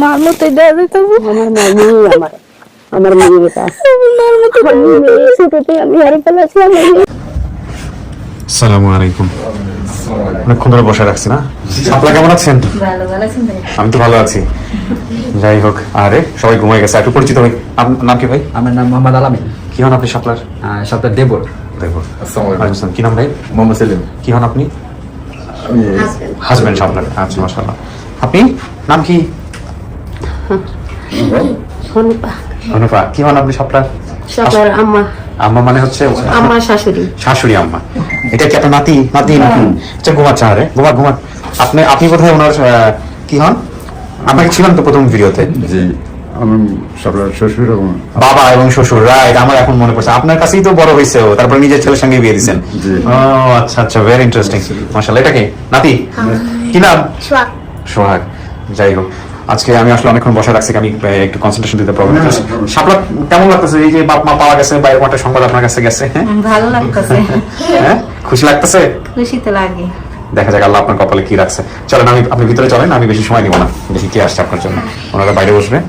মার মতোই দেয়া যেত। আমার মেয়ে আমার মেয়ে এটা আমার মেয়ে ছোটতে আমি হারিয়ে ফেলেছি। আসসালামু আলাইকুম। অনেকক্ষণ ধরে বসে রাখছি না। আপনারা কেমন আছেন? আমি তো ভালো আছি। যাই হোক, আরে সবাই ঘুমাই গেছে। একটু পরিচিত হই। আপনার নাম কি ভাই? আমার নাম মোহাম্মদ আলামিন। কি হন আপনি শাপলার? শাপলার দেবর। দেবর। আসসালামু কি নাম ভাই? মোহাম্মদ সেলিম। কি হন আপনি? হাজবেন্ড শাপলার। আচ্ছা, মাশাআল্লাহ। আপনি নাম কি? অনুপা। কি হন আপনি শাপলার? শাপলার আম্মা। আম্মা মানে হচ্ছে আম্মা শাশুড়ি। শাশুড়ি আম্মা। এটা কি আপনার নাতি? নাতি নাকি? আচ্ছা, ঘুমাচ্ছে। আরে ঘুমা। আপনি বোধহয় ওনার কি হন? আপনাকে ছিলাম তো প্রথম ভিডিওতে। জি, আমার শাপলার শ্বশুর এবং বাবা এবং শ্বশুর। রাইট, আমার এখন মনে পড়ছে। আপনার কাছেই তো বড় হয়েছে ও, তারপর নিজের ছেলের সঙ্গে বিয়ে দিয়েছেন। জি। ও আচ্ছা, ভেরি ইন্টারেস্টিং। মাশাআল্লাহ। এটা কি নাতি? কি নাম? সোহাগ। যাই হোক, আজকে আমি আসলে অনেকক্ষণ বসে রাখছি, আমি একটু কনসেন্ট্রেশন দিতে প্রবলেম হচ্ছে। শাপলা কেমন লাগতেছে এই যে বাপ মা পাওয়া গেছে, বা এরকম একটা সংবাদ আপনার কাছে গেছে? ভালো লাগতেছে। হ্যাঁ, খুশি লাগতেছে? খুশি তো লাগে। দেখা যাক আল্লাহ আপনার কপালে কি রাখছে। চলেন, আপনি ভিতরে চলেন, আমি বেশি সময় নিব না। দেখি কে আসছে আপনার জন্য। ওনারা বাইরে বসবে।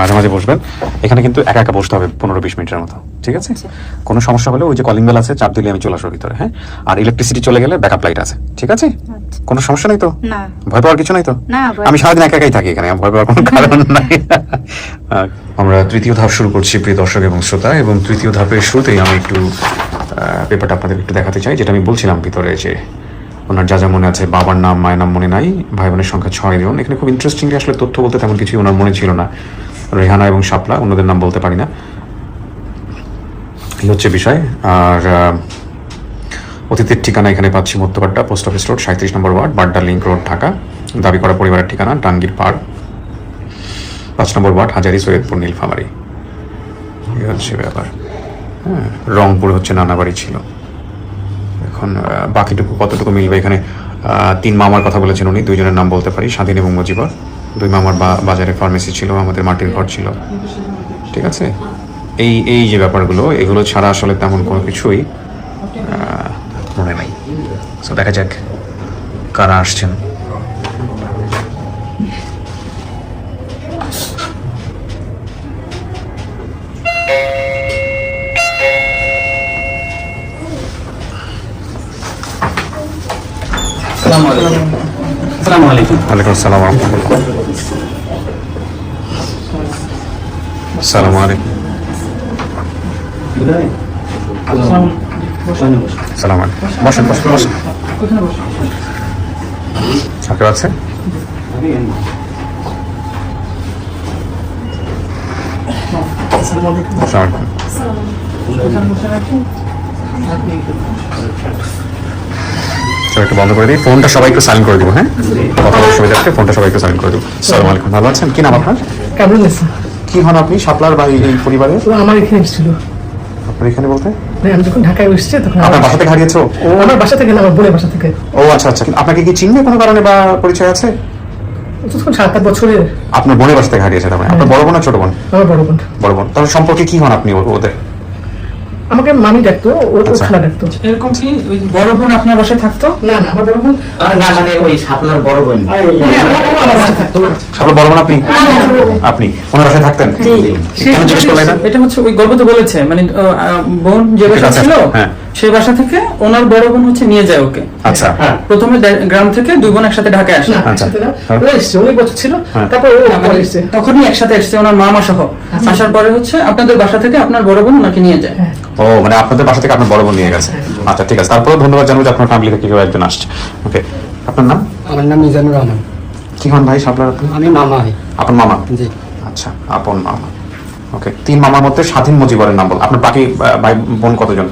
মাঝে মাঝে বসবেন। এখানে কিন্তু একা একা বসতে হবে 15-20 মিনিটের মতো, ঠিক আছে? কোনো সমস্যা হলে ওই যে কলিং বেল আছে, চাপ দিলে আমি চলে আসবো ভিতরে। হ্যাঁ, আর ইলেকট্রিসিটি চলে গেলে ব্যাকআপ লাইট আছে, ঠিক আছে? কোনো সমস্যা নেই তো? না। ভয় পাওয়ার কিছু নাই তো? না। আমি সারাদিন একা একাই থাকি এখানে, ভয় পাওয়ার কোনো কারণ নাই। আমরা তৃতীয় ধাপ শুরু করছি, প্রিয় দর্শক এবং শ্রোতা। এবং তৃতীয় ধাপের শুরুতেই আমি একটু পেপারটা আপনাদের একটু দেখাতে চাই, যেটা আমি বলছিলাম ভিতরে যে ওনার যা যা মনে আছে। বাবার নাম, মায়ের নাম মনে নাই, ভাই বোনের সংখ্যা 6 জন। এখানে খুব ইন্টারেস্টিংলি আসলে তথ্য বলতে তেমন কিছুই ওনার মনে ছিল না। রেহানা এবং শাপলা, অন্যদের নাম বলতে পারি না, এই হচ্ছে বিষয়। আর অতীতের ঠিকানা এখানে পাচ্ছি Madhya Badda, post office road, 37 number ward, Badda link road, Dhaka. দাবি করা পরিবারের ঠিকানা টাঙ্গির পাড়, 5 নম্বর ওয়ার্ড, হাজারি, সৈয়দপুর, নীলফামারী। এই হচ্ছে ব্যাপার। হ্যাঁ, রংপুর হচ্ছে নানা বাড়ি ছিল। এখন বাকিটুকু কতটুকু মিলবে, এখানে 3 মামার কথা বলেছেন উনি, 2 জনের নাম বলতে পারি, স্বাধীন এবং মুজিবর। 2 মামার বাজারে ফার্মেসি ছিল, আমাদের মাটির ঘর ছিল, ঠিক আছে? এই যে ব্যাপারগুলো, এগুলো ছাড়া আসলে তেমন কোনো কিছুই মনে নাই। সো দেখা যাক কারা আসছেন। আসসালামু আলাইকুম। ওয়ালাইকুম আসসালাম ওয়া রাহমাতুল্লাহ। আসসালামু আলাইকুম। আসসালামু আলাইকুম। বসেন। আপনি আছেন? একটু বন্ধ করে দিই, ফোনটা সবাই একটু সাইলেন্ট করে দিব। হ্যাঁ, কথা বলার সুবিধা আছে, ফোনটা সবাই একটু সাইলেন্ট করে দিব। আসসালামু আলাইকুম। ভালো আছেন? কি নাম আপনার? কামরুল ইসলাম। কি হন আপনি শাপলার ভাই এই পরিবারে? আমার এখানে এসেছিল। আপনার এখানে বলতে? আমি যখন ঢাকায় এসেছি তখন আপনার বাসা থেকে হারিয়েছো? ও আমার বাসা থেকে না, আমার বোনের বাসা থেকে। ও আচ্ছা। আপনাকে কি চিনবে কোনো কারণে বা পরিচয় আছে? তখন 7-8 বছরের। আপনার বোনের বাসা থেকে হারিয়েছে তার মানে? আপনার বড় বোন না ছোট বোন? আমার বড় বোন। বড় বোন। তাহলে সম্পর্কে কি হন আপনি ওদের? আমাকে মামি ডাকতো, ও খালা ডাকতো। এরকম কি ওই বড় বোন আপনার বাসায় থাকতো? না, আমার বড় বোন না, মানে ওই শাপলার বড় বোন। আমার বাসায় থাকতো। শাপলার বড় বোন আপনি ওনার বাসায় থাকতেন? কেন জিজ্ঞেস করলেন না? এটা হচ্ছে ওই গল্প তো বলেছে, মানে বোন যে বাসা ছিল সেই বাসা থেকে ওনার বড় বোন হচ্ছে নিয়ে যায় ওকে। আচ্ছা। প্রথমে গ্রাম থেকে 2 বোন একসাথে ঢাকায় আসে। ও এসছে, অনেক বছর ছিল, তারপর ও পরে এসছে। তখনই একসাথে এসছে ওনার মামা সহ। আসার পরে হচ্ছে আপনাদের বাসা থেকে আপনার বড় বোন ওনাকে নিয়ে যায়। ও মানে আপনাদের বাসা থেকে আপনার বড় বোন নিয়ে গেছে। আচ্ছা, ঠিক আছে। তারপরে ধন্যবাদ জানাবো যে আপনার ফ্যামিলি থেকে কেউ একজন আসছে। ওকে, আপনার নাম? আমার নাম মিজানুর রহমান। কি হন ভাই শাপলার আপনি? আমি মামা হই। আপনার মামা? জি। আচ্ছা, আপন মামা। ওকে, 3 মামার মধ্যে স্বাধীন মুজিবরের নাম বল। আপনার বাকি ভাই বোন কতজন?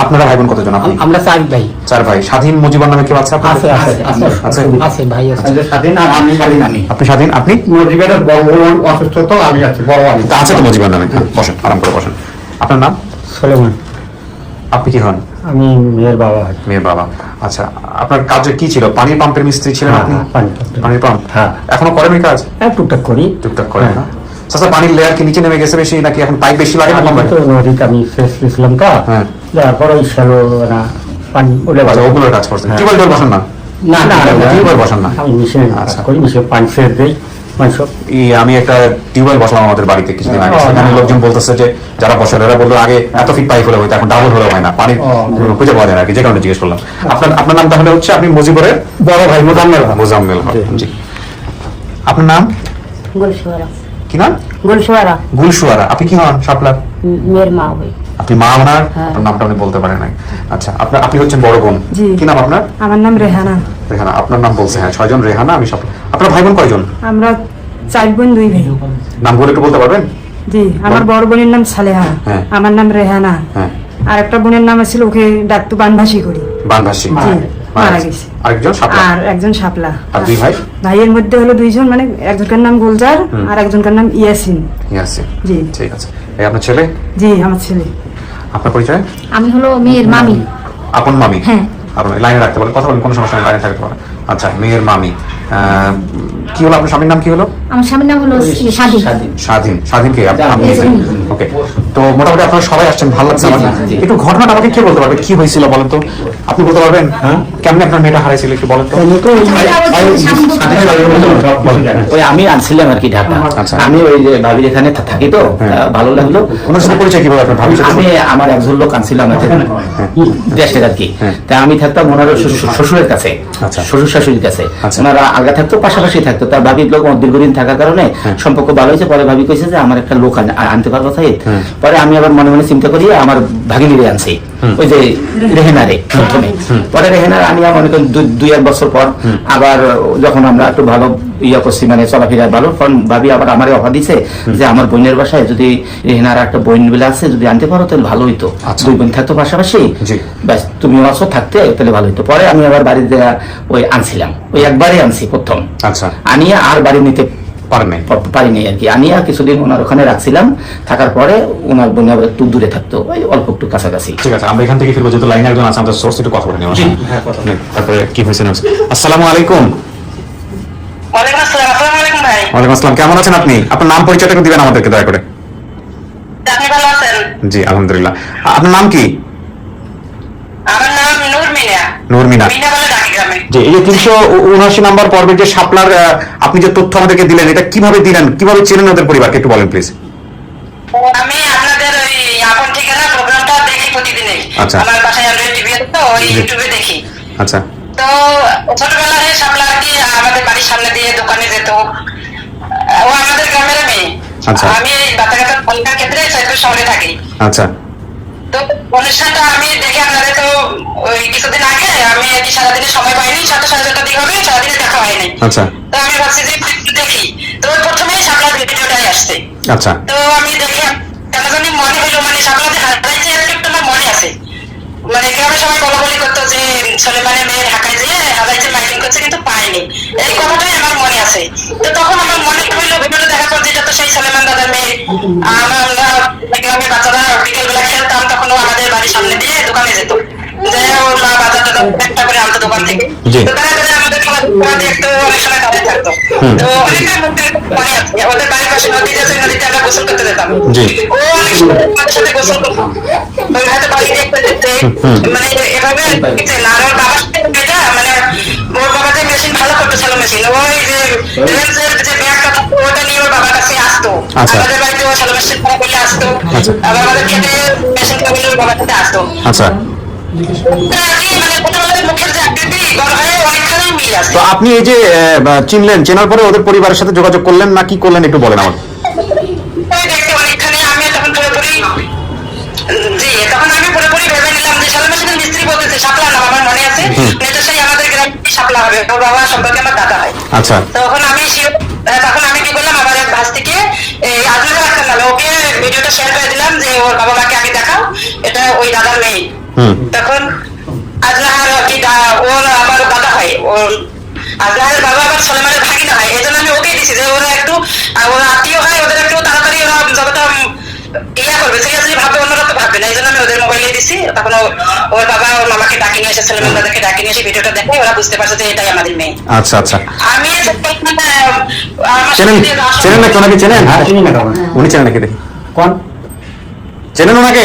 আপনারা ভাই বোন কতজন? আমরা 4 ভাই। 4 ভাই। স্বাধীন মুজিবর নামে কেউ আছে আপনার? আছে ভাই আছে। স্বাধীন আর আমি স্বাধীন। আপনি স্বাধীন? আপনি? মুজিবের বড় বোন অসুস্থ তো আমি আছি, বড় আমি। আছে তো মুজিবর নামে। বসেন, আরাম করে বসেন। আপনার নাম? সুলেমান। আপনি কি হন? আমি মেয়ের বাবা। মেয়ের বাবা। আচ্ছা, আপনার কাজে কি ছিল? পানির পাম্পের মিস্ত্রি ছিলেন আপনি? পানির পাম্প। হ্যাঁ। এখনো করেন এই কাজ? হ্যাঁ, টুকটাক করি। টুকটাক করেন না? আচ্ছা, পানির লেয়ার কি নিচে নেমে গেছে বেশি, নাকি এখন পাইপ বেশি লাগে না কম লাগে? তো নদীতে আমি শেষ গেছিলাম তো, হ্যাঁ। তারপর ওই শ্যালো না পানি ওটা আচ্ছা, ওগুলোর কাজ করছেন। টিউবওয়েল বসান না? না না টিউবওয়েল বসান না? আমি মিশিয়ে আচ্ছা। করি, মিশিয়ে পানি ফের দেই, পানি সব আমি একটা টিউবওয়েল বসালাম আমাদের বাড়িতে কিছুদিন আগে, সেখানে লোকজন বলতেছে যে যারা বসালে এরা বললো আগে এত ফিট পাইপ হলে হয়তো, এখন ডাবল হলে হয় না, পানি খুঁজে পাওয়া যায় না আর কি, যে কারণে জিজ্ঞেস করলাম। আপনার নাম তাহলে হচ্ছে, আপনি মুজিবুরের বড় ভাই মোজাম্মেল হক। মোজাম্মেল হক। জি, আপনার নাম গুলশোয়ারা। কি নাম? গুলশোয়ারা। গুলশুয়ারা। আপনি কি হন শাপলার? মেয়ের মা হই। আপনি মা ওনার? হ্যাঁ। আপনার নামটা উনি বলতে পারেন নাই। আচ্ছা, আপনি হচ্ছেন বড় বোন। জি। কি নাম আপনার? আমার নাম রেহানা। রেহানা। আপনার নাম বলছে, হ্যাঁ 6 জন রেহানা। আমি শাপলা। আপনার ভাই বোন কয়জন? আমরা 4 বোন 2 ভাই। নামগুলো একটু বলতে পারবেন? জি, আমার বড় বোনের নাম সালেহা, হ্যাঁ। আমার নাম রেহানা, হ্যাঁ। আর একটা বোনের নাম ছিল, ওকে ডাকতো বানভাসি করি। বানভাসি। জি, মারা মারা গেছে। গেছে। আরেকজন শাপলা। আর একজন শাপলা। আর 2 ভাই? ভাইয়ের মধ্যে হলো 2 জন, মানে একজনকার নাম গোলজার আর একজনকার নাম ইয়াসিন। ইয়াসিন। জি। ঠিক আছে। এই আপনার ছেলে? জি, আমার ছেলে। আপনার পরিচয়? আমি হলো মেয়ের মামি। আপন মামি? হ্যাঁ। আপনি লাইনে রাখতে বলেন, কথা বলেন, কোনো সমস্যা নেই, লাইনে থাকতে পারেন। আচ্ছা, মেয়ের মামি। কি হলো আপনার স্বামীর নাম? কি হলো? আমার স্বামীর নাম হলো স্বাধীন। স্বাধীন। স্বাধীন কে? আপনি? জি। ওকে। তো মোটামুটি আপনারা সবাই আসছেন, ভালো লাগছে আমার। একটু ঘটনাটা আমাকে কে বলতে পারবে, কি হয়েছিল বলেন তো? আপনি বলতে পারবেন? কেমনে আপনার মেয়েটা হারাইছিল একটু বলেন তো? ওই আমি আনছিলাম আর কি ঢাকা। আচ্ছা। আমি ওই যে ভাবির এখানে থাকি তো, ভালো লাগলো। ওনার সাথে পরিচয় কিভাবে আপনার ভাবির সাথে? আমি আমার একজন লোক আনছিলাম দেশের আর কি। তা আমি থাকতাম ওনার শ্বশুরের কাছে, আচ্ছা। শ্বশুর শাশুড়ির কাছে। আচ্ছা। ওনারা আগে থাকতো, পাশাপাশি থাকতো। তার ভাবির লোক আমার দীর্ঘদিন থাকার কারণে সম্পর্ক ভালো হয়েছে। পরে ভাবি কইছে যে আমার একটা লোক আনতে পারবো তাই। পরে আমি আবার মনে মনে চিন্তা করি আমার ভাগিনীরে আনছি, ওই যে রেহেনারে প্রথমে। পরে রেহেনার আমি মনে করি 2-1 বছর পর আবার যখন আমরা একটু ভালো ইয়া করছি, মানে চলাফেরা ভালো, তখন ভাবি আবার আমারে অফার দিছে যে আমার বোনের বাসায় যদি রেহেনার একটা বোন বেলা আছে, যদি আনতে পারো তাহলে ভালো হইতো। আচ্ছা। 2 বোন থাকতো পাশাপাশি, জি। ব্যাস তুমিও আছো, থাকতে তাহলে ভালো হইতো। পরে আমি আবার বাড়িতে ওই আনছিলাম, ওই একবারই আনছি প্রথম। আচ্ছা। আনিয়া আর বাড়ি নিতে পারেন নাই? পারিনি আর কি। আনিয়া কিছুদিন ওনার ওখানে রাখছিলাম, থাকার পরে ওনার বোন আবার একটু দূরে থাকতো, ওই অল্প একটু কাছাকাছি। ঠিক আছে, আমরা এখান থেকে ফিরবো, যেহেতু লাইনে একজন আছে, আমাদের সোর্স একটু কথা বলে নিও। তারপরে কি হয়েছে না হয়েছে। আসসালামু আলাইকুম। ওয়ালাইকুম আসসালাম। আসসালামু আলাইকুম ভাই। ওয়ালাইকুম আসসালাম। কেমন আছেন আপনি? আপনার নাম পরিচয়টা একটু দিবেন আমাদেরকে দয়া করে। আপনি ভালো আছেন? জি, আলহামদুলিল্লাহ। আপনার নাম কি? আমার নাম নূরমিনা। নূরমিনা। মিনা বলে ডাকি গ্রামে। যে এই যে 379 নম্বর পর্বের যে শাপলার আপনি যে তথ্য আমাদেরকে দিলেন, এটা কিভাবে দিলেন, কিভাবে চেনেন ওদের পরিবারকে একটু বলেন প্লিজ। আমি আপনাদের ওই আপন ঠিকানা প্রোগ্রামটা দেখি প্রতিদিনই। আচ্ছা। আমার বাসায় অ্যান্ড্রয়েড টিভি আছে তো, ওই ইউটিউবে দেখি। আচ্ছা। তো ছোটবেলায় শাপলা আর কি আমাদের বাড়ির সামনে দিয়ে দোকানে যেত। ও আমাদের গ্রামের মেয়ে। আচ্ছা। আমি এই বাচ্চাকাচ্চার পরীক্ষার ক্ষেত্রে সৈয়দপুর শহরে থাকি। আচ্ছা। তো অনুষ্ঠানটা আমি দেখে আপনাদের তো ওই কিছুদিন আগে আমি আর কি সারাদিনে সময় পাইনি, 7:30 দিকে হবে, সারাদিনে দেখা হয়নি। আচ্ছা। তো আমি ভাবছি যে একটু দেখি। তো প্রথমেই শাপলা ভিডিওটাই আসছে। আচ্ছা। তো আমি দেখে কেন জানি মনে হইলো, মানে শাপলাতে হারাইছে একটু আমার মনে আছে। মানে গ্রামে সবাই বলাবলি করতো যে সলেমানের মেয়ে ঢাকায় যেয়ে হারাইছে, মাইকিং করছে কিন্তু পাইনি, এই কথাটাই আমার মনে আছে। তো তখন আমার মনে হইলো ভিডিওটা দেখার পর, যেটা তো সেই সলেমান দাদার মেয়ে। আমরা গ্রামে বাচ্চারা বিকেলবেলা খেলতাম, তখন ও আমাদের বাড়ির সামনে দিয়ে দোকানে যেত, যে ওর মা বাজার টাজার একটা করে আনতো দোকান থেকে। জি। তো তারা তাদের আমাদের খাওয়া দেখতো, অনেক সময় তাদের থাকতো। তো অনেকটা মনে আছে, ওদের বাড়ির পাশে নদী আছে, নদীতে আমরা গোসল করতে যেতাম। জি। ও অনেক সময় আমাদের সাথে গোসল করতো, ওই হয়তো বাড়ি দেখতে যেতে, মানে এভাবে দেখতে না। আর ওর বাবার সাথে এটা মানে ওর বাবা যে মেশিন ভালো করতো, সেলো মেশিন, ওই যে রেঞ্জের যে ব্যাগটা থাকতো ওটা নিয়ে ওর বাবার কাছে আসতো। আচ্ছা। আমাদের বাড়িতে ও সেলো মেশিন করলে আসতো, আচ্ছা। আবার আমাদের খেতে মেশিন করলে ওর বাবার সাথে আসতো। আচ্ছা। মানে ছোটবেলায় মুখের যে আকৃতি বড় হয়ে অনেকখানি মিল আছে। তো আপনি এই যে চিনলেন, চেনার পরে ওদের পরিবারের সাথে যোগাযোগ করলেন না কি করলেন একটু বলেন আমার। দেখতে অনেকখানি আমি তখন পুরোপুরি জি, তখন আমি পুরোপুরি ভেবে নিলাম যে সেলো মেশিনের মিস্ত্রি বলতেছে শাপলা নাম, আমার মনে আছে। এটা সেই আমাদের গ্রামে শাপলা হবে, ওর বাবা সম্পর্কে আমার দাদা হয়। আচ্ছা। তখন আমি কি করলাম, আমার এক ভাস্তিকে এই আজমের আক্তার নামে ওকে ভিডিওটা শেয়ার করে দিলাম যে ওর বাবা মাকে আগে দেখাও, এটা ওই দাদার মেয়ে। তখন আজহার কি ওর আমার দাদা হয়, ওর আজহারের বাবা আবার সলেমানের ভাগিনা হয়, এই জন্য আমি ওকে দিছি যে ওরা একটু ওরা আত্মীয় হয়, ওদের একটু তাড়াতাড়ি ওরা যতটা ইয়া করবে, সিরিয়াসলি ভাববে, অন্যরা তো ভাববে না, এই জন্য আমি ওদের মোবাইলে দিছি। তখন ওর বাবা ওর মামাকে ডাকি নিয়ে এসে, সলেমান দাদাকে ডাকি নিয়ে এসে ভিডিওটা দেখে ওরা বুঝতে পারছে যে এটাই আমাদের মেয়ে। আচ্ছা। আচ্ছা। আমি চেনেন চেনেন নাকি ওনাকে? চেনেন? হ্যাঁ, চিনি না কেমন উনি চেনেন নাকি দেখি? কোন চেনেন ওনাকে?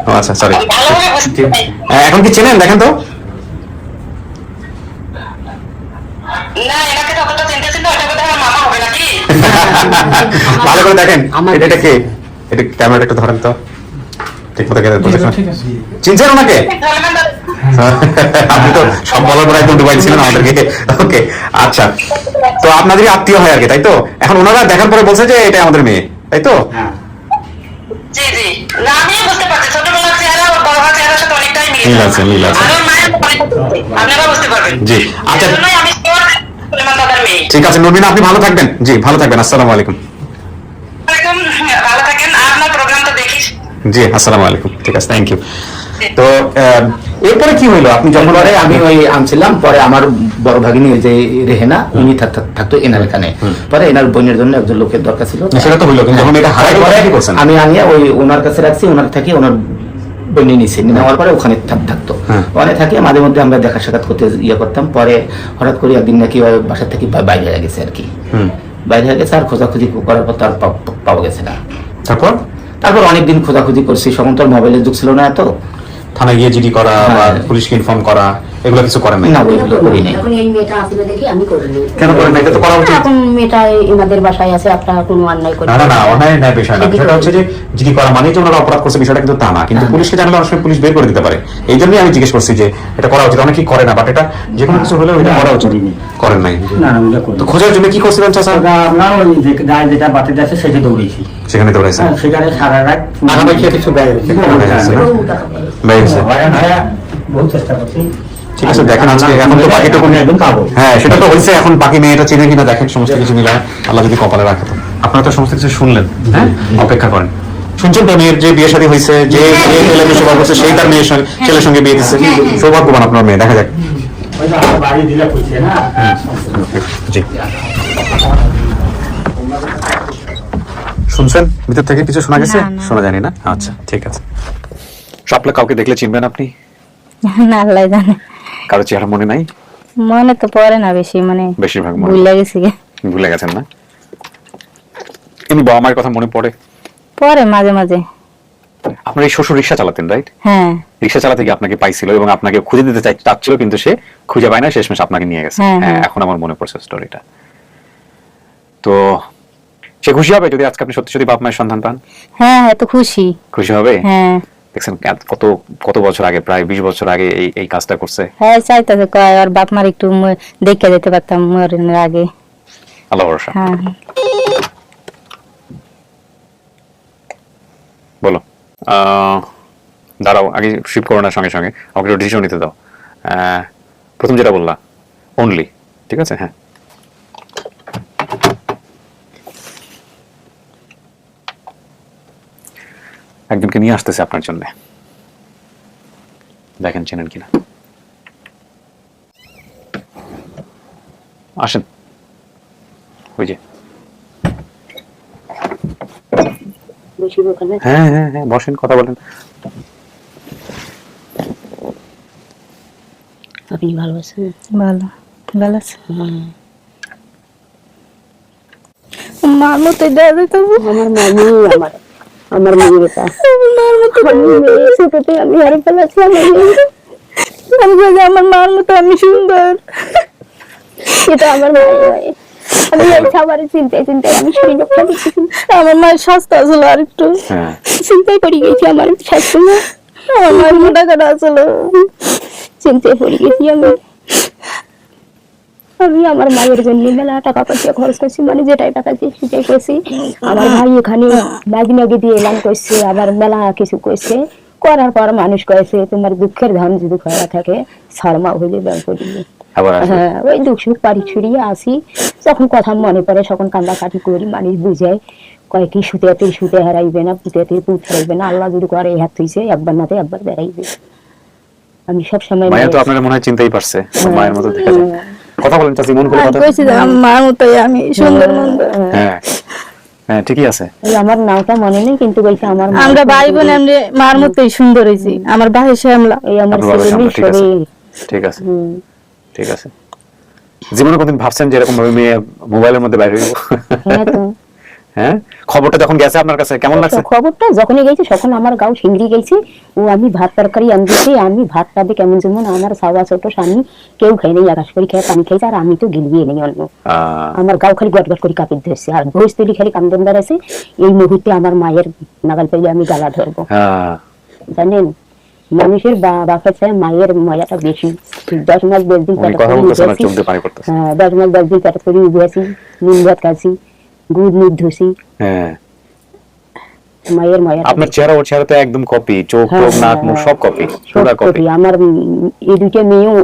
ও আচ্ছা, সরি। ভালোভাবে বুঝতে পারি। এখন কি চেনেন দেখেন তো? না, এনাকে তো অতটা চিনতে চিনতে ওইটা বোধহয় আমার মামা হবে নাকি? ভালো করে দেখেন, এটা কে? এটা ক্যামেরাটা একটু ধরেন তো, ঠিক মতো বুঝেছেন? ঠিক আছে। চিনছেন ওনাকে? সালমান দাদা। আপনি তো সব বলার পর একদম ডুবাই ছিলেন আমাদেরকে। ওকে, আচ্ছা, তো আপনাদেরই আত্মীয় হয় আর কি, তাই তো? এখন ওনারা দেখার পরে বলছে যে এটা আমাদের মেয়ে, তাই তো? জি জি, না আমিও বুঝতে পারছি ছোটবেলার চেহারা ওর বড় হওয়ার চেহারার সাথে অনেকটাই মিল আছে, মিল আছে। আর ওর মায়ের আপনারা বুঝতে পারবেন। জি, আচ্ছা। এজন্যই আমি শিওর সালমান দাদার মেয়ে। ঠিক আছে নুরবিনা, আপনি ভালো থাকবেন। জি, ভালো থাকবেন। আসসালামু আলাইকুম। একদম ভালো থাকেন, আর আপনার প্রোগ্রামটা দেখিস। জি, আসসালামু আলাইকুম। ঠিক আছে, থ্যাংক ইউ। তো এরপরে কি হইলো? আপনি যখন পরে আমি ওই আনছিলাম, পরে আমার বড় ভাগিনী ওই যে রেহেনা, উনি থাকতো এনার এখানে। পরে এনার বোনের জন্য একজন লোকের দরকার ছিল, সেটা তো হইলো, কিন্তু যখন এটা হারাই পরে কি করছেন? আমি আনিয়ে ওই ওনার কাছে রাখছি, ওনার থেকে ওনার বইনে নিয়েছি, নেওয়ার পরে ওখানে থাকতো। ওখানে থাকে মাঝে মধ্যে আমরা দেখা সাক্ষাৎ করতে ইয়ে করতাম। পরে হঠাৎ করে একদিন নাকি ওই বাসা থেকে বাইরে হয়ে গেছে আর কি, বাইরে হয়ে গেছে। আর খোঁজাখুঁজি করার পর তার পাওয়া গেছে না। তারপর অনেকদিন খোঁজাখুঁজি করছি, তখন তো মোবাইলের যুগ ছিল না এত। থানায় গিয়ে জিডি করা বা পুলিশকে ইনফর্ম করা, এগুলো কিছু করেন নাই? না, ওইগুলো করি নাই। এখন এই মেয়েটা আসলে দেখি আমি করিনি। কেন করেন না? এটা তো করা উচিত। এখন মেয়েটা এনাদের বাসায় আছে, আপনারা কোনো অন্যায় করে না না না, অন্যায় না, বিষয় না। বিষয়টা হচ্ছে যে জিডি করা মানেই যে ওনারা অপরাধ করছে, বিষয়টা কিন্তু তা না। কিন্তু পুলিশকে জানালে অনেক সময় পুলিশ বের করে দিতে পারে। এই জন্যই আমি জিজ্ঞেস করছি যে এটা করা উচিত। অনেকেই করে না, বাট এটা যে কোনো কিছু হলেও এটা করা উচিত। করেন নাই? না না, ওটা করি তো খোঁজার জন্য কি করছিলেন চাচা? আপনার ওই যে গায়ে যেটা বাতে যাচ্ছে সেটা দৌড়েছি। সেখানে দৌড়াইছেন? হ্যাঁ, সেখানে সারা রাত কিছু দেয় বহু চেষ্টা করছি। ঠিক আছে, দেখেন আজকে এখন তো বাকিটুকু একদম পাবো। হ্যাঁ, সেটা তো হয়েছে। এখন বাকি মেয়েটা চেনে কিনা দেখেন, সমস্ত কিছু মিলায় আল্লাহ যদি কপালে রাখে। তো আপনারা তো সমস্ত কিছু শুনলেন, হ্যাঁ? অপেক্ষা করেন। শুনছেন তো মেয়ের যে বিয়ে শাদী হয়েছে, যে ছেলে সেবা করছে, সেই তার মেয়ের সঙ্গে ছেলের সঙ্গে বিয়ে দিচ্ছে। সৌভাগ্যবান আপনার মেয়ে, দেখা যাক। ওই যে আমার বাড়ি দিলে খুঁজছে না। জি, শুনছেন? ভিতর থেকে কিছু শোনা গেছে? শোনা যায়নি না? আচ্ছা, ঠিক আছে। সাপলা কাউকে দেখলে চিনবেন আপনি? না, আল্লাহ জানে। কারো চেহারা মনে নাই? মনে তো পড়ে না বেশি, মানে বেশিরভাগ মনে ভুলে গেছি। ভুলে গেছেন না? এমনি বাবা মায়ের কথা মনে পড়ে? পরে মাঝে মাঝে। আপনার এই শ্বশুর রিক্সা চালাতেন, রাইট? হ্যাঁ রিক্সা চালাতে গিয়ে আপনাকে পাইছিল এবং আপনাকে খুঁজে দিতে চাচ্ছিল, কিন্তু সে খুঁজে পায় না, শেষমেশ আপনাকে নিয়ে গেছে। হ্যাঁ, হ্যাঁ, হ্যাঁ। এখন আমার মনে পড়ছে স্টোরিটা। তো সে খুশি হবে যদি আজকে আপনি সত্যি সত্যি বাপ মায়ের সন্ধান পান? হ্যাঁ হ্যাঁ, তো খুশি। খুশি হবে? হ্যাঁ দেখছেন কত কত বছর আগে, প্রায় 20 বছর আগে এই কাজটা করছে। হ্যাঁ, চাইতেছে কয় আর বাপ মার একটু দেখে যেতে পারতাম মরার আগে। আল্লাহ ভরসা। হ্যাঁ বলো। দাঁড়াও, আগে শিফট করো না সঙ্গে সঙ্গে, আমাকে ডিসিশন নিতে দাও। প্রথম যেটা বললা অনলি, ঠিক আছে? হ্যাঁ, একজনকে নিয়ে আসতেছে আপনার জন্য, দেখেন চেনেন কিনা। আসেন, ওই যে। হ্যাঁ হ্যাঁ হ্যাঁ, বসেন, কথা বলেন। আপনি ভালো আছেন? ভালো ভালো আছে। মার মতোই দেওয়া যেত। আমার মামি, আমার মেয়ে এটা। ছোটতে আমি হারিয়ে ফেলেছি আমার মেয়ে। আমি ভাবি আমার মার মতো আমি সুন্দর। এটা আমার মেয়ে। আমি এই খাবারে চিন্তায় আমি সেই লোকটা দেখেছি। আমার মায়ের স্বাস্থ্য আসলো আর একটু হ্যাঁ, চিন্তায় পড়ে গেছি আমার স্বাস্থ্য। আমার মায়ের মোটা কাটা আসলো, চিন্তায় পড়ে গেছি আমি আমার মায়ের জন্য মেলা টাকা পয়সা খরচ করছি, মানে যেটাই টাকা দিয়ে সেটাই করছি। আমার ভাই এখানে মাগি দিয়ে এলাম করছে, আবার মেলা কিছু করছে। করার পর মানুষ কয়েছে তোমার দুঃখের ধান যদি খরা থাকে শর্মা হইলে ব্যয় করিনি। হ্যাঁ, ওই দুঃখ সুখ বাড়ি ছড়িয়ে আসি, যখন কথা মনে পড়ে তখন কান্দাকাটি করি। মানুষ বুঝায়, কয় কি সুতে হারাইবে না, পুঁতে পুঁত হারাইবে না, আল্লাহ যদি করে হাত হইছে একবার নাতে একবার বেড়াইবে। আমি সবসময় মায়া তো আপনার মনে হয় চিন্তাই পারছে, মায়ের মতো দেখা যায়। কথা বলেন চাচি, মন করে কথা। কইছি যে আমার মার মতোই আমি সুন্দর মন্দ। হ্যাঁ হ্যাঁ, ঠিকই আছে। আমার নামটা মনে নেই, কিন্তু বলছে আমার আমরা ভাই বোন আমরা মার মতোই সুন্দর হয়েছি। আমার ভাই শ্যামলা, এই আমার আপনার বাবা ছেলে শ্যামলা, ঠিক আছে। সবে। ঠিক আছে, ঠিক আছে। জীবনে কোনদিন ভাবছেন যে এরকম ভাবে মেয়ে মোবাইলের মধ্যে বাইরে হইব? হ্যাঁ তো হ্যাঁ, খবরটা যখন গেছে আপনার কাছে কেমন লাগছে? খবরটা যখনই গেছে তখন আমার গাও সিংড়ি গেছে। ও আমি ভাত তরকারি আনতেছি, আমি ভাত টাতে কেমন যেমন আমার সাওয়া ছোট স্বামী কেউ খাই নাই, আকাশ করে খেয়ে পানি খাইছে, আর আমি তো গিলিয়ে নেই অন্য। আমার গাও খালি গট গট করে কাঁপিয়ে ধরছে, আর ভোজ তৈরি খালি কামদন্দার আছে। এই মুহূর্তে আমার মায়ের নাগাল পাইলে আমি গালা ধরবো। জানেন, মানুষের বাপের চাই মায়ের মায়াটা বেশি। 10 মাস 10 দিন পেটে করে উঠেছি। 10 মাস 10 দিন পেটে করে উঠেছি, নুন ভাত খাচ্ছি, গুড় মুড় ধুছি। হ্যাঁ, মায়ের মায়া আপনার চেহারা ওর চেহারাতে একদম কপি, চোখ টোক নাক মুখ সব কপি, পুরো কপি। আমার এই দুইটা মেয়েও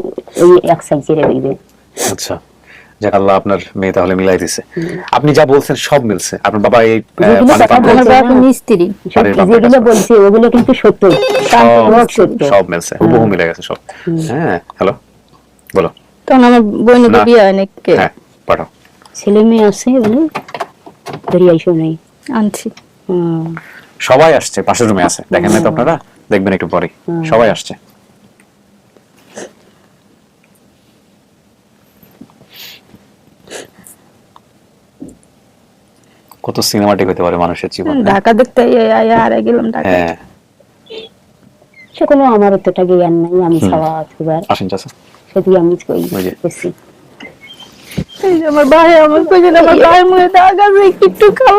ওই এক সাইজের হইবে। আচ্ছা, যাক আল্লাহ আপনার মেয়ে তাহলে মিলাই দিছে। আপনি যা বলছেন সব মিলছে। আপনার বাবা এই আমার বাপ মিস্ত্রি, যেগুলো বলছে ওগুলো কিন্তু সত্য, সব মিলছে, হুবহু মিলে গেছে সব। হ্যাঁ, হ্যালো, বলো। তখন আমার বোনের বিয়ে হয় না। হ্যাঁ, পাঠাও। ছেলে মেয়ে আছে বলে ধরে আইসো নাই, আনছি। সবাই আসছে, পাশের রুমে আছে, দেখেন না তো আপনারা? দেখবেন একটু পরে, সবাই আসছে। কত সিনেমাটিক হতে পারে মানুষের জীবন। ঢাকা দেখতে হারাই গেলাম ঢাকা। হ্যাঁ, সে কোনো আমার অতটা জ্ঞান নাই, আমি খাওয়া অথবা আসেন চাচা। সেটি আমি কই বেশি। এই যে আমার ভাই আমার কইছে আমার ভাইয়ের মুখে দাগ আছে, একটু খাও।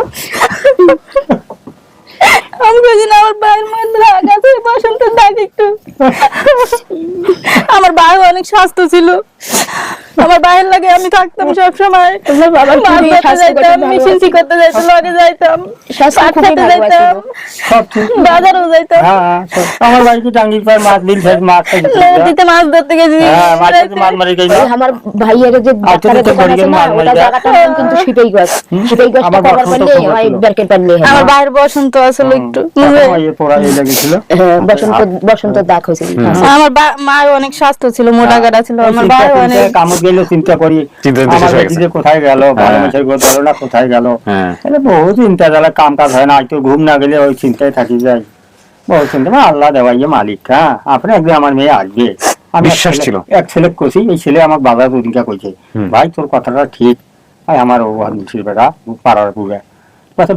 আমি কইছি না আমার ভাইয়ের মুখে দাগ আছে, বসন্তের দাগ একটু। আমার ভাই অনেক স্বাস্থ্য ছিল, আমার ভাইয়ের লাগে আমি থাকতাম সব সময়। মেশিন শিখাতে যাইতাম, লগে যাইতাম, যাইতাম, বাজারও যাইতাম। আমার বাড়িতে টাঙ্গির পায় মাছ দিন মাছ নদীতে মাছ ধরতে গেছি। আমার ভাইয়ের যে কিন্তু সিপাই গাছ, সিপাই গাছটা কভার করলে ব্যারকেট পারলে আমার ভাইয়ের বসন্ত আসলে একটু বসন্ত দাগ হয়েছিল। আমার মা অনেক স্বাস্থ্য ছিল, মোটা গাড়া ছিল। আমার ভাই অনেক কামড় গেলে চিন্তা করি কোথায় গেল, না কোথায় গেল, বহু চিন্তা জ্বালা, কাম কাজ হয় না, হয়তো ঘুম না গেলে ওই চিন্তায় থাকি যায়, বহু চিন্তা। আল্লাহ দেওয়াই মালিক। হ্যাঁ, আপনি একদিন আমার মেয়ে আসবে, আমি বিশ্বাস ছিল। এক ছেলে কছি, এই ছেলে আমার বাবার ভূমিকা কইছে, ভাই তোর কথাটা ঠিক। ভাই আমার বেটা পাড়ার পুরে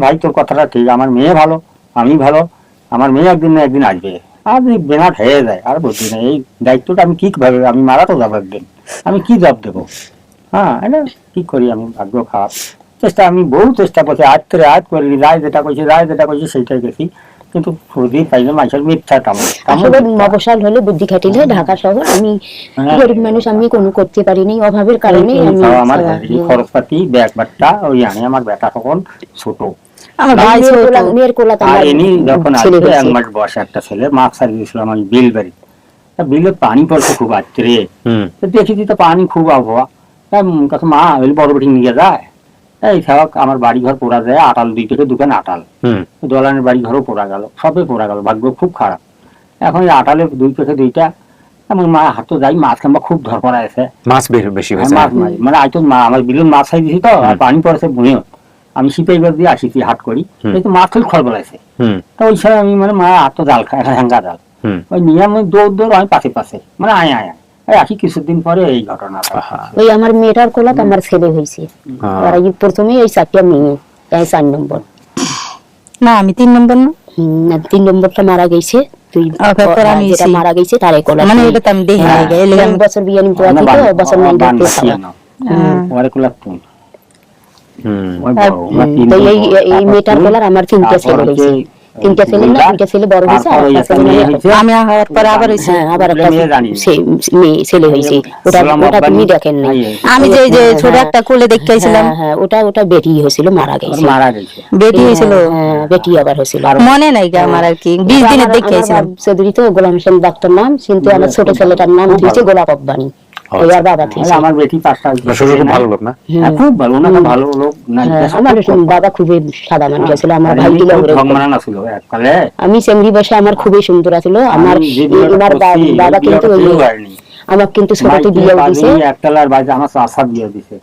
ভাই তোর কথাটা ঠিক, আমার মেয়ে ভালো, আমি ভালো, আমার মেয়ে একদিন না একদিন আসবে। আর যদি বেনাট হয়ে যায় আর বুঝছি না, এই দায়িত্বটা আমি কি ভাবে, আমি মারা তো যাবো একদিন, আমি কি জব দেবো? হ্যাঁ, এটা কি করি, আমি ভাগ্য খারাপ। চেষ্টা আমি বহু চেষ্টা করছি, আজ করে আজ করি, রায় যেটা করছি সেইটাই গেছি, কিন্তু খুঁজে পাইলে মানুষের মিথ্যা মফস্বল হলে বুদ্ধি খাটিলে ঢাকা শহর, আমি গরিব মানুষ, আমি কোনো করতে পারিনি অভাবের কারণে। আমার খরচপাতি ব্যাগ বাট্টা ওই আনে, আমার বেটা তখন ছোট, যখন আসবে 1 মাস বয়স একটা ছেলে, মাছ ছাড়ি দিয়েছিল আমার বিল বাড়ি, বিলে পানি পড়ছে খুব আত্রে, দেখেছি তো পানি খুব আবহাওয়া, মা বড় বেটি নিয়ে যায়, এই থাক আমার বাড়ি ঘর পোড়া যায়, আটাল 2 থেকে দোকান আটাল, দোলানের বাড়ি ঘরও পোড়া গেল, সবে পোড়া গেল, ভাগ্য খুব খারাপ। এখন এই আটালে 2 থেকে 2টা আমার মা হাঁটো যাই, মাছ খাম্বা খুব ধরপড়া আছে, মাছ বেশি মাছ মানে আইতো মা আমার বিলুন মাছ খাই দিছি তো, আর পানি পড়েছে বুঝিও, আমি সিপাই বাদ দিয়ে আসিছি হাট করি, কিন্তু মাছ খালি খড় বলাইছে, তো ওই সময় আমি মানে মা হাত জাল খাই, হ্যাঙ্গা জাল ওই নিয়ে আমি দৌড় আমি পাশে মানে আয় আসি। কিছুদিন পরে এই ঘটনা, ওই আমার মেয়েটার কোলাত আমার ছেলে হয়েছে, প্রথমে ওই 4টা মেয়ে, 4 নম্বর না, আমি 3 নম্বর না, 3 নম্বরটা মারা গেছে, মারা গেছে তারে কোলা, মানে এটা তো আমি দেখি নাই, 1 বছর বিয়ে নিতে বছর নাই দেখতে ওরে কোলা এই মেয়েটার কোলার আমার 3টা ছেলে হয়েছে, 3টা ছেলে না 2টা ছেলে বড় হয়েছে, আমি হওয়ার পর আবার হয়েছে, আবার একটা ছেলে হয়েছে, ওটা তুমি দেখেন না, আমি যে ছোট একটা কোলে দেখাইছিলাম, হ্যাঁ ওটা বেটি হয়েছিল, মারা গেছে, বেটি হয়েছিল, বেটি আবার হয়েছিল, মনে নাই আমার আর কি 20 দিনের দেখাইছিলাম। চৌধুরী তো গোলাম হোসেন ডাক্তার নাম, কিন্তু আমার ছোট ছেলেটার নাম হচ্ছে গোলাপ আব্বানি। আমার বেটি 5টা, ভালো লোক না, খুব ভালো, ওনাকে ভালো লোক না, আমার বাবা খুবই সাদা মানুষ ছিল, আমার ভাই ছিল এককালে, আমি চেংড়ি বসে, আমার খুবই সুন্দর ছিল, আমার বাবা কিন্তু আমার কিন্তু ছোটতে বিয়ে দিয়েছে, একতলার বাড়ি আমার চাচার বিয়ে দিয়েছে,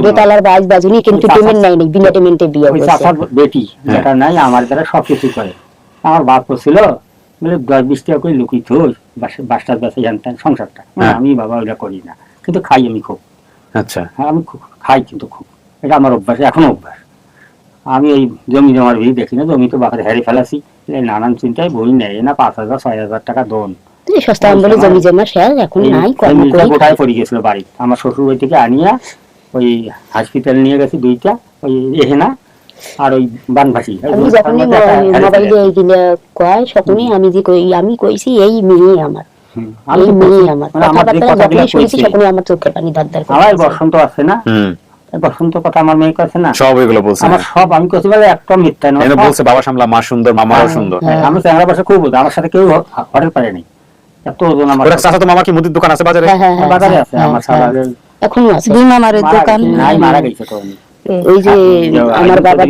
দোতলার বাইজ বাজুনি, কিন্তু পেমেন্ট নাই, বিনা পেমেন্টে বিয়ে হয়েছে, চাচার বেটি যেটা নাই আমার দ্বারা সবকিছু করে। আমার বাপ ছিল বলে 10-20 টাকা করে লুকিয়ে থই, বাসটার বাসে জানতেন সংসারটা, আমি বাবা ওইটা করি না, কিন্তু খাই আমি খুব। আচ্ছা, আমি খাই কিন্তু খুব, এটা আমার অভ্যাস, এখনো অভ্যাস। আমি এই জমি জমার ভিড় দেখি না, জমি তো বাপের হেরে ফেলাছি, নানান চিন্তায় বই নেই না, 5,000-6,000 টাকা দোন সস্তা বলে জমি জমা শেষ এখন নাই, কর্ম করি গোটায় পড়ে গেছিল বাড়ি। আমার শ্বশুর বাড়ি থেকে আনিয়া ওই হসপিটাল নিয়ে গেছি দুইটা, ওই এহেনা আর ওই বানভাসি। আমি যখনই মোবাইলে এইগুলো কয় তখনই আমি যে আমি কইছি এই মেয়ে আমার, এই মেয়ে আমার, কথাবার্তা যখনই শুনেছি তখনই আমার চোখে পানি ধার ধার। আমার বসন্ত আছে না, বসন্ত কথা আমার মেয়ে কাছে না, সব এগুলো বলছে, আমার সব আমি কইছি বলে একটা মিথ্যা নয়, বলছে বাবা সামলা, মা সুন্দর, মামাও সুন্দর। আমি চেহারা বাসা খুব, আমার সাথে কেউ হঠাৎ পারেনি, এত ওজন আমার। চাচা তো মামা কি মুদির দোকান আছে বাজারে? বাজারে আছে আমার সালাদের, এখনো আছে। দুই মামারের দোকান নাই, মারা গেছে তো উনি। ওই যে আমার বাবা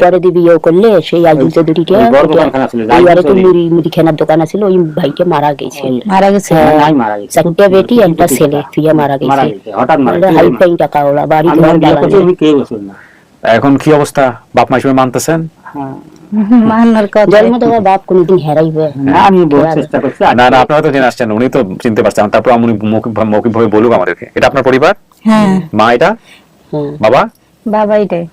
পরে দিয়ে বিয়ে করলে সেই আইজুল চৌধুরীকে মুড়ি খেনার দোকান আছিল, ওই ভাইকে মারা গেছে। মারা গেছে? নাই, মারা গেছে। 4টা বেটি একটা ছেলে, তুই মারা গেছে হঠাৎ মারা গেছে। হাই ফাই টাকা ওলা বাড়ি ঘর বানানো। আমি কে বলছিলাম না। এখন কি অবস্থা, বাপ মা হিসেবে মানতেছেন? মানার কথা, জন্ম দেওয়ার বাপ কোনদিন হেরাইবে না, আমি বলার চেষ্টা করছি। না না, আপনারা তো জেনে আসছেন, উনি তো চিনতে পারছেন, তারপর উনি মৌখিক ভাবে বলুক আমাদেরকে। এটা আপনার পরিবার? হ্যাঁ। মা এটা? বাবা? বাবা এটাই।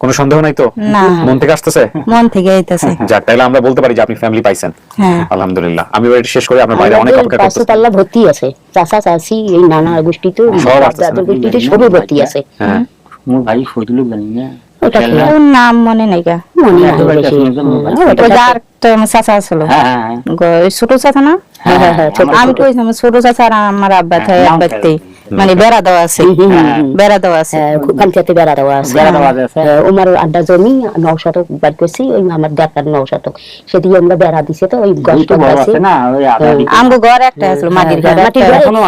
কোনো সন্দেহ নাই তো? না, মন থেকে আসতেছে? মন থেকে আইতাছে। যাক, তাহলে আমরা বলতে পারি যে আপনি ফ্যামিলি পাইছেন। হ্যাঁ, আলহামদুলিল্লাহ। আমি এটা শেষ করে আপনার বাইরে অনেক অপেক্ষা করতেছি। পাল্লা ভর্তি আছে, চাচা চাচি এই নানা গোষ্ঠী তো দাদা গোষ্ঠীতে সবই ভর্তি আছে। হ্যাঁ, মোর ভাই ফজলু জানি না, ওটা ওর নাম মনে নাই গা, মনে নাই বেশি। ওই যার তো আমার চাচা ছিল, ওই ছোট চাচা না? আমি তো ওই ছোট চাচা আর আমার আব্বা আব্বাতে মানে বেড়া দেওয়া আছে, বেড়া দেওয়া আছে, কালচাতে বেড়া দেওয়া আছে। আমার আড্ডা জমি 9 শতক বাদ করছি, ওই আমার ডাক্তার 9 শতক, সেদিকে আমরা বেড়া দিছে তো ওই গছটা আছে না, ওই আমগো ঘর একটা আছিল মাটির ঘর, এখনো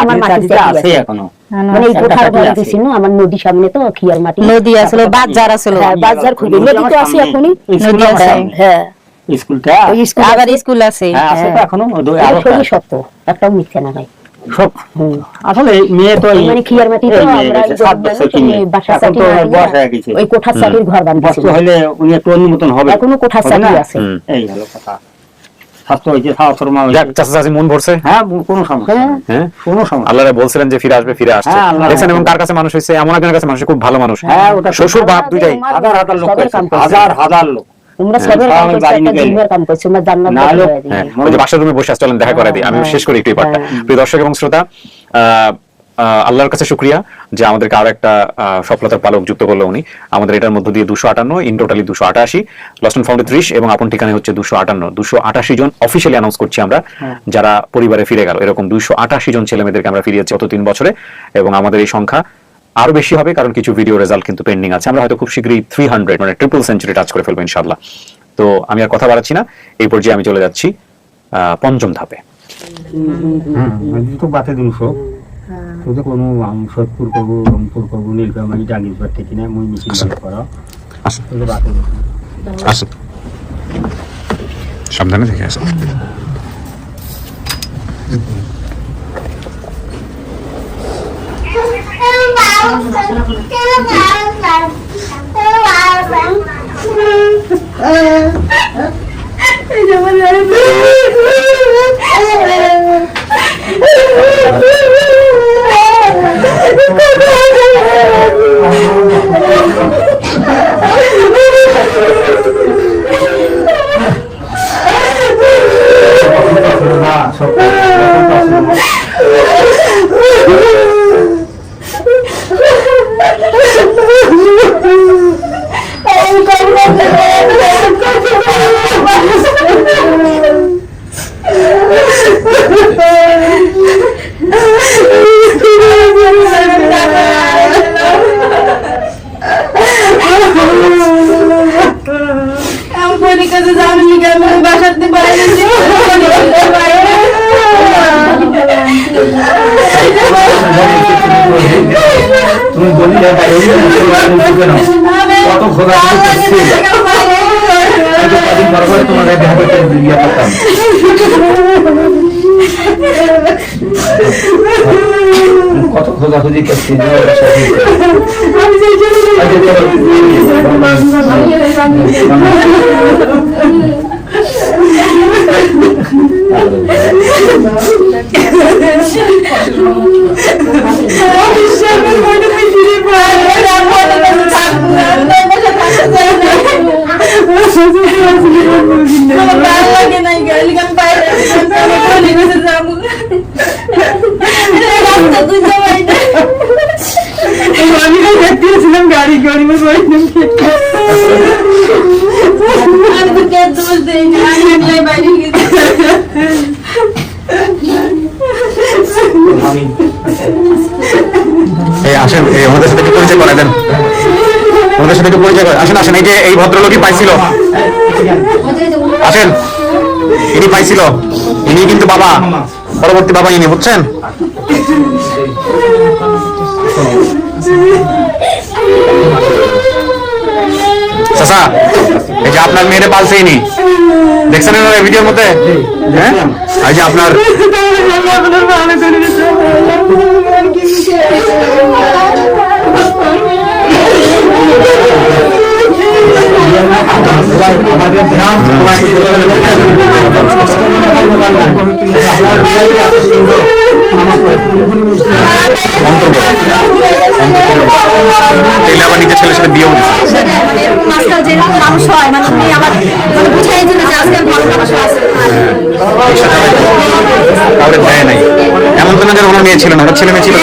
আমার মাটি আছে এখনো, মানে এই কোঠার ঘর দিছিল আমার নদীর সামনে তো খিয়ার মাটি, নদী আছিল, বাজার আছিল, বাজার খুবই, নদী তো আছে এখনই, নদী আছে। হ্যাঁ, স্কুলটা আবার স্কুল আছে, আছে তো এখনো, সবই সত্য, একটাও মিথ্যা না নাই সব। আসলে মেয়ে তো মানে খিয়ার মাটি তো আমরা বাসা চাটি ওই কোঠার চাটির ঘর বানাইছি, হলে উনি একটু অনুমোদন হবে, এখনো কোঠার চাটি আছে। এই হলো কথা। স্বাস্থ্য হইছে শাশুড়মা, চাচা চাচি মন ভরছে? হ্যাঁ, কোনো সমস্যা, হ্যাঁ কোনো সমস্যা। আল্লাহরে বলছিলেন যে ফিরে আসবে, ফিরে আসছে। দেখছেন এবং কার কাছে মানুষ হইছে, এমন একজনের কাছে মানুষ খুব ভালো মানুষ। হ্যাঁ, ওটা শ্বশুর বাপ দুইটাই হাজার হাজার লোক, হাজার লোক। তোমরা সবের কাম করছো, একটা জিমের কাম করছো, আমরা জান্নাত করে দিই। ওই যে বাসার রুমে বসে আছেন, চলেন দেখা করে দিই। আমি শেষ করি একটু এই পার্টটা। প্রিয় দর্শক এবং শ্রোতা, আল্লাহর কাছে শুকরিয়া যে আমাদেরকে আরো একটা সফলতার পালক যুক্ত করলো উনি। আমাদের এটার মধ্য দিয়ে 258, ইন টোটালি 288, লস্ট এন্ড ফাউন্ডে 30 এবং আপন ঠিকানায় হচ্ছে 258। 288 জন অফিশিয়ালি অ্যানাউন্স করছি আমরা, যারা পরিবারে ফিরে গেল। এরকম 288 জন ছেলে মেয়েদেরকে আমরা ফিরিয়েছি গত 3 বছরে, এবং আমাদের এই সংখ্যা আরো বেশি হবে, কারণ কিছু ভিডিও রেজাল্ট কিন্তু পেন্ডিং আছে। আমরা হয়তো খুব শীঘ্রই 300 মানে ট্রিপল সেঞ্চুরি টাচ করে ফেলবো ইনশাআল্লাহ। তো আমি আর কথা বাড়াচ্ছি না, এই পর্যায়ে আমি চলে যাচ্ছি 5ম ধাপে। তো বাতে দিন সব তো কোনো সৎপুর করবো, রংপুর করবো, নীলফামারী, ডাঙ্গিরপাড় থেকে না মই মিছিল করা। আসুন, সাবধানে দেখে আসুন। কত খোঁজাখুঁজি করছি, I'm গেছিলাম গাড়ি গরিবের বাড়ি আসেন, ওনাদের সাথে একটু পরিচয় করে দেন, ওনাদের সাথে একটু পরিচয় করে। আসেন আসেন, এই যে এই ভদ্রলোকই পাইছিল, আসেন, ইনি পাইছিল, ইনি কিন্তু বাবা, পরবর্তী বাবা ইনি, বুঝছেন? চাচা, এই যে আপনার মেয়েরে পালছে ইনি, দেখছেন ভিডিওর মধ্যে? হ্যাঁ, এই যে আপনার আবার নিজের ছেলের সাথে বিয়েও দিচ্ছে। মানুষ হয় মানে আমার বুঝাই দিল যে আজকে ভালোবাসা আছে কাউরে দেয় নাই, এমন তো না যে ওনার মেয়ে ছিল না, ওনার ছেলে মেয়ে ছিল।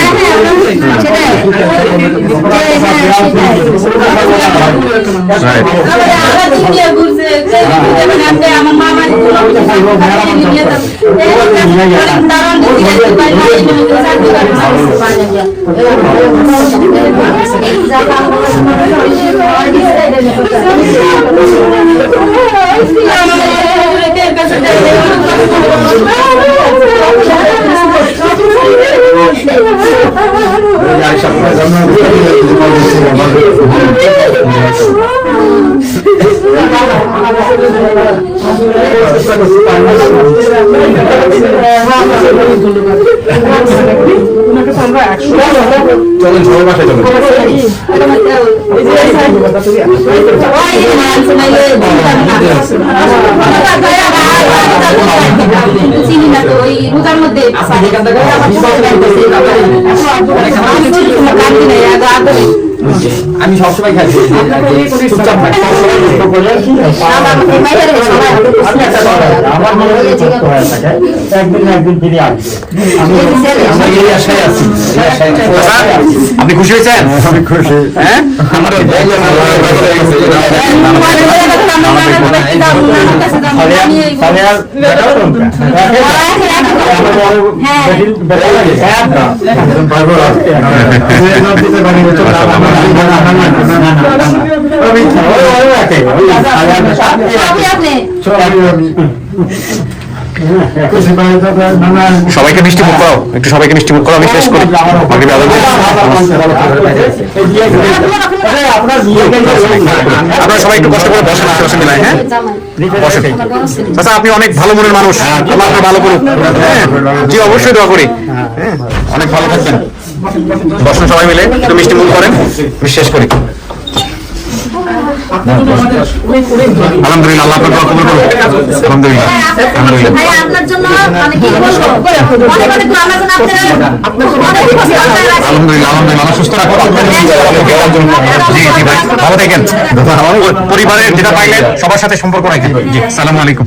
চিনি না তো ওই রোজার মধ্যে আমি সবসময় খাই চুপচাপ খাই। আমার মনে হয় একদিন না একদিন ফিরে আসবে। আমরা এই আশায় আছি। আপনি খুশি হয়েছেন? আমি খুশি। হ্যাঁ, সবাইকে মিষ্টি মুখ করো, একটু সবাইকে মিষ্টি মুখ করো, আমি শেষ করি। আপনারা সবাই একটু কষ্ট করে বসেন, আশেপাশে মিলায়। হ্যাঁ, বসেন। আচ্ছা, আপনি অনেক ভালো মনের মানুষ, আল্লাহ আপনার ভালো করুক। হ্যাঁ, জি, অবশ্যই দোয়া করি। হ্যাঁ, অনেক ভালো থাকবেন। বসুন সবাই মিলে, একটু মিষ্টি মুখ করেন, আমি শেষ করি। আলহামদুলিল্লাহ, আল্লাহ আপনার দোয়া কবুল করুন। আলহামদুলিল্লাহ, আলহামদুলিল্লাহ। আপনার জন্য মানে কি বলবো আলহামদুলিল্লাহ, আলহামদুলিল্লাহ, সুস্থ রাখুন। জি জি ভাই, ভালো থাকেন। পরিবারের যেটা পাইলেন সবার সাথে সম্পর্ক রাখেন। জি, আসসালামু আলাইকুম।